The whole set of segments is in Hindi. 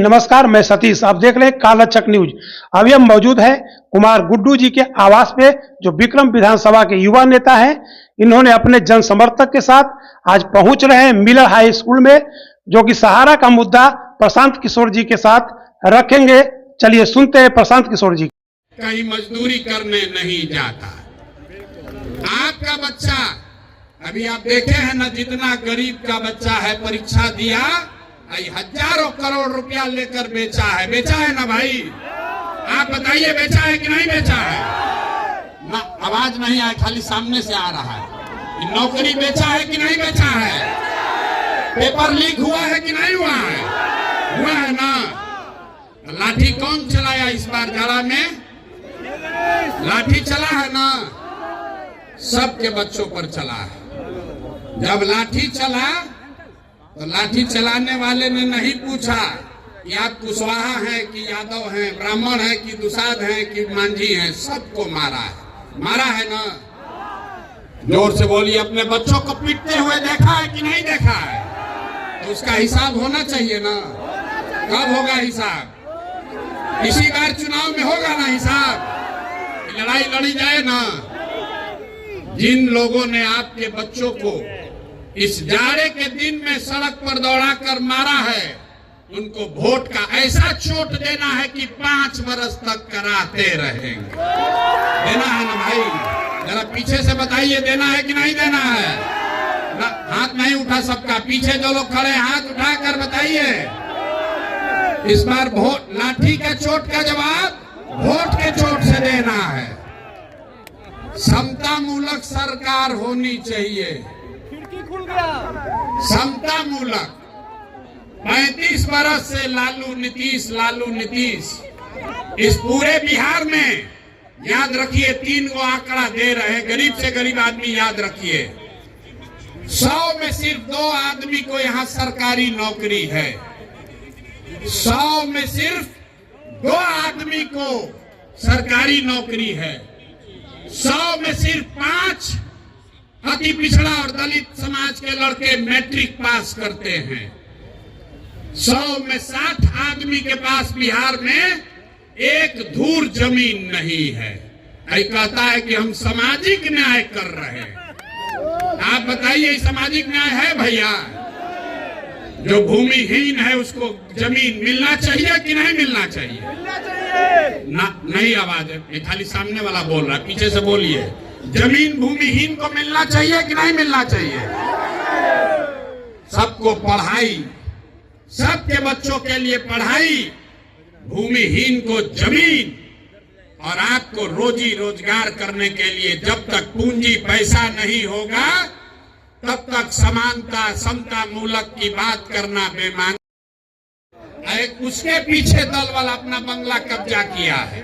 नमस्कार, मैं सतीश। आप देख रहे हैं काला चक न्यूज। अभी हम मौजूद हैं कुमार गुड्डू जी के आवास पे, जो विक्रम विधानसभा के युवा नेता हैं। इन्होंने अपने जन समर्थक के साथ आज पहुंच रहे हैं मिलर हाई स्कूल में, जो कि सहारा का मुद्दा प्रशांत किशोर जी के साथ रखेंगे। चलिए सुनते हैं प्रशांत किशोर जी। कहीं मजदूरी करने नहीं जाता। आपका बच्चा, अभी आप देखे हैं ना, जितना गरीब का बच्चा है परीक्षा दिया, हजारों करोड़ रुपया लेकर बेचा है ना भाई? आप बताइए, बेचा है कि नहीं बेचा है? ना, आवाज नहीं आए, खाली सामने से आ रहा है। नौकरी बेचा है कि नहीं बेचा है? पेपर लीक हुआ है कि नहीं हुआ है? हुआ है ना? लाठी कौन चलाया इस बार जाड़ा में? लाठी चला है ना? सबके बच्चों पर चला है। जब लाठी चला तो लाठी चलाने वाले ने नहीं पूछा कि आप कुशवाहा हैं कि यादव हैं, ब्राह्मण हैं कि दुसाध हैं कि मांझी हैं, सबको मारा है ना? जोर से बोलिए। अपने बच्चों को पीटते हुए देखा है कि नहीं देखा है? तो उसका हिसाब होना चाहिए ना? कब होगा हिसाब? इसी बार चुनाव में होगा ना हिसाब? लड़ाई लड़ी जाए ना। जिन लोगों ने आपके बच्चों को इस जाड़े के दिन में सड़क पर दौड़ाकर मारा है, उनको वोट का ऐसा चोट देना है कि 5 बरस तक कराते रहेंगे। देना है ना भाई? जरा पीछे से बताइए, देना है कि नहीं देना है? ना, हाथ नहीं उठा सबका। पीछे जो लोग खड़े हाथ उठाकर बताइए। इस बार वोट, लाठी का चोट का जवाब वोट के चोट से देना है। समता मूलक सरकार होनी चाहिए। समता मूलक। 35 बरस से लालू नीतीश इस पूरे बिहार में, याद रखिए, 3 को आंकड़ा दे रहे, गरीब से गरीब आदमी याद रखिए। 100 में सिर्फ 2 आदमी को यहाँ सरकारी नौकरी है। 100 में सिर्फ 2 आदमी को सरकारी नौकरी है। 100 में सिर्फ 5 अति पिछड़ा और दलित समाज के लड़के मैट्रिक पास करते हैं। 100 में 60 आदमी के पास बिहार में एक धूर जमीन नहीं है। कहता है कि हम सामाजिक न्याय कर रहे हैं। आप बताइए, सामाजिक न्याय है भैया? जो भूमिहीन है उसको जमीन मिलना चाहिए कि नहीं मिलना चाहिए? ना, नहीं आवाज है, खाली सामने वाला बोल रहा है, पीछे से बोलिए। जमीन भूमिहीन को मिलना चाहिए कि नहीं मिलना चाहिए? सबको पढ़ाई, सबके बच्चों के लिए पढ़ाई, भूमिहीन को जमीन, और आपको रोजी रोजगार करने के लिए जब तक पूंजी पैसा नहीं होगा तब तक समानता समता मूलक की बात करना बेमानी। उसके पीछे दल वाला अपना बंगला कब्जा किया है।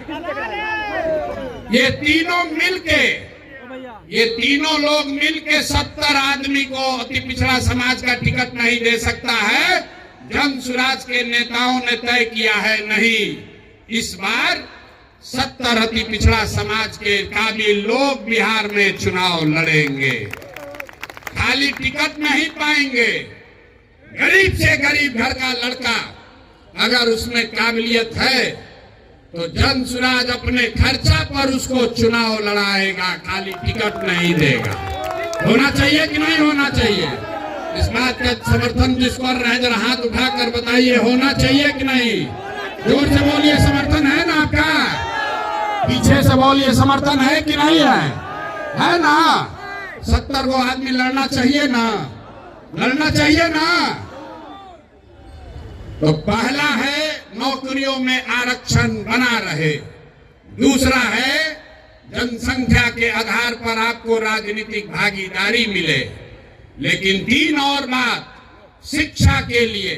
ये तीनों लोग मिलके 70 आदमी को अति पिछड़ा समाज का टिकट नहीं दे सकता है। जन सुराज के नेताओं ने तय किया है, नहीं, इस बार 70 अति पिछड़ा समाज के काबिल लोग बिहार में चुनाव लड़ेंगे। खाली टिकट नहीं पाएंगे। गरीब से गरीब घर का लड़का अगर उसमें काबिलियत है तो जन सुराज अपने खर्चा पर उसको चुनाव लड़ाएगा, खाली टिकट नहीं देगा। होना चाहिए कि नहीं होना चाहिए? इस बात का समर्थन जिसको कर रहे हैं, जरा हाथ उठाकर बताइए, होना चाहिए कि नहीं? जोर से बोलिए, समर्थन है ना आपका? पीछे से बोलिए, समर्थन है कि नहीं है? है ना? 70 को आदमी लड़ना चाहिए ना? लड़ना चाहिए ना? तो पहला है नौकरियों में आरक्षण बना रहे। दूसरा है जनसंख्या के आधार पर आपको राजनीतिक भागीदारी मिले। लेकिन 3 और बात, शिक्षा के लिए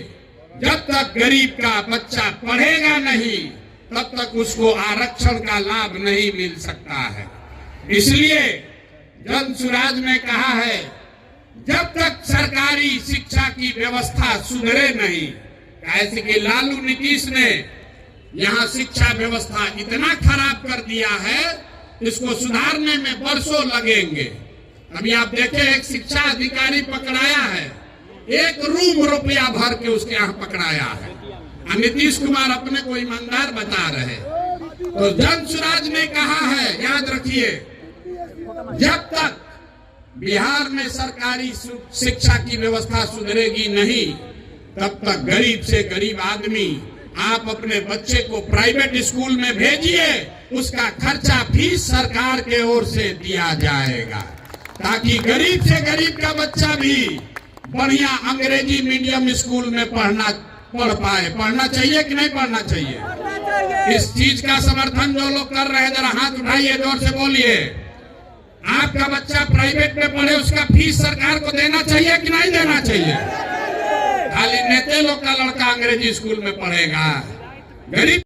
जब तक गरीब का बच्चा पढ़ेगा नहीं तब तक उसको आरक्षण का लाभ नहीं मिल सकता है। इसलिए जन सुराज ने कहा है, जब तक सरकारी शिक्षा की व्यवस्था सुधरे नहीं, ऐसे कि लालू नीतीश ने यहाँ शिक्षा व्यवस्था इतना खराब कर दिया है इसको सुधारने में बरसों लगेंगे। अभी आप देखें, एक शिक्षा अधिकारी पकड़ाया है, 1 रूम रुपया भर के उसके यहाँ पकड़ाया है। नीतीश कुमार अपने को ईमानदार बता रहे। तो जन सुराज ने कहा है, याद रखिए, जब तक बिहार में सरकारी शिक्षा की व्यवस्था सुधरेगी नहीं, तब तक गरीब से गरीब आदमी, आप अपने बच्चे को प्राइवेट स्कूल में भेजिए, उसका खर्चा फीस सरकार के ओर से दिया जाएगा, ताकि गरीब से गरीब का बच्चा भी बढ़िया अंग्रेजी मीडियम स्कूल में पढ़ पाए। पढ़ना चाहिए कि नहीं पढ़ना चाहिए? इस चीज का समर्थन जो लोग कर रहे हैं, जरा हाथ उठाइए, जोर से बोलिए। आपका बच्चा प्राइवेट में पढ़े, उसका फीस सरकार को देना चाहिए कि नहीं देना चाहिए? खाली नेते लोग का लड़का अंग्रेजी स्कूल में पढ़ेगा, गरीब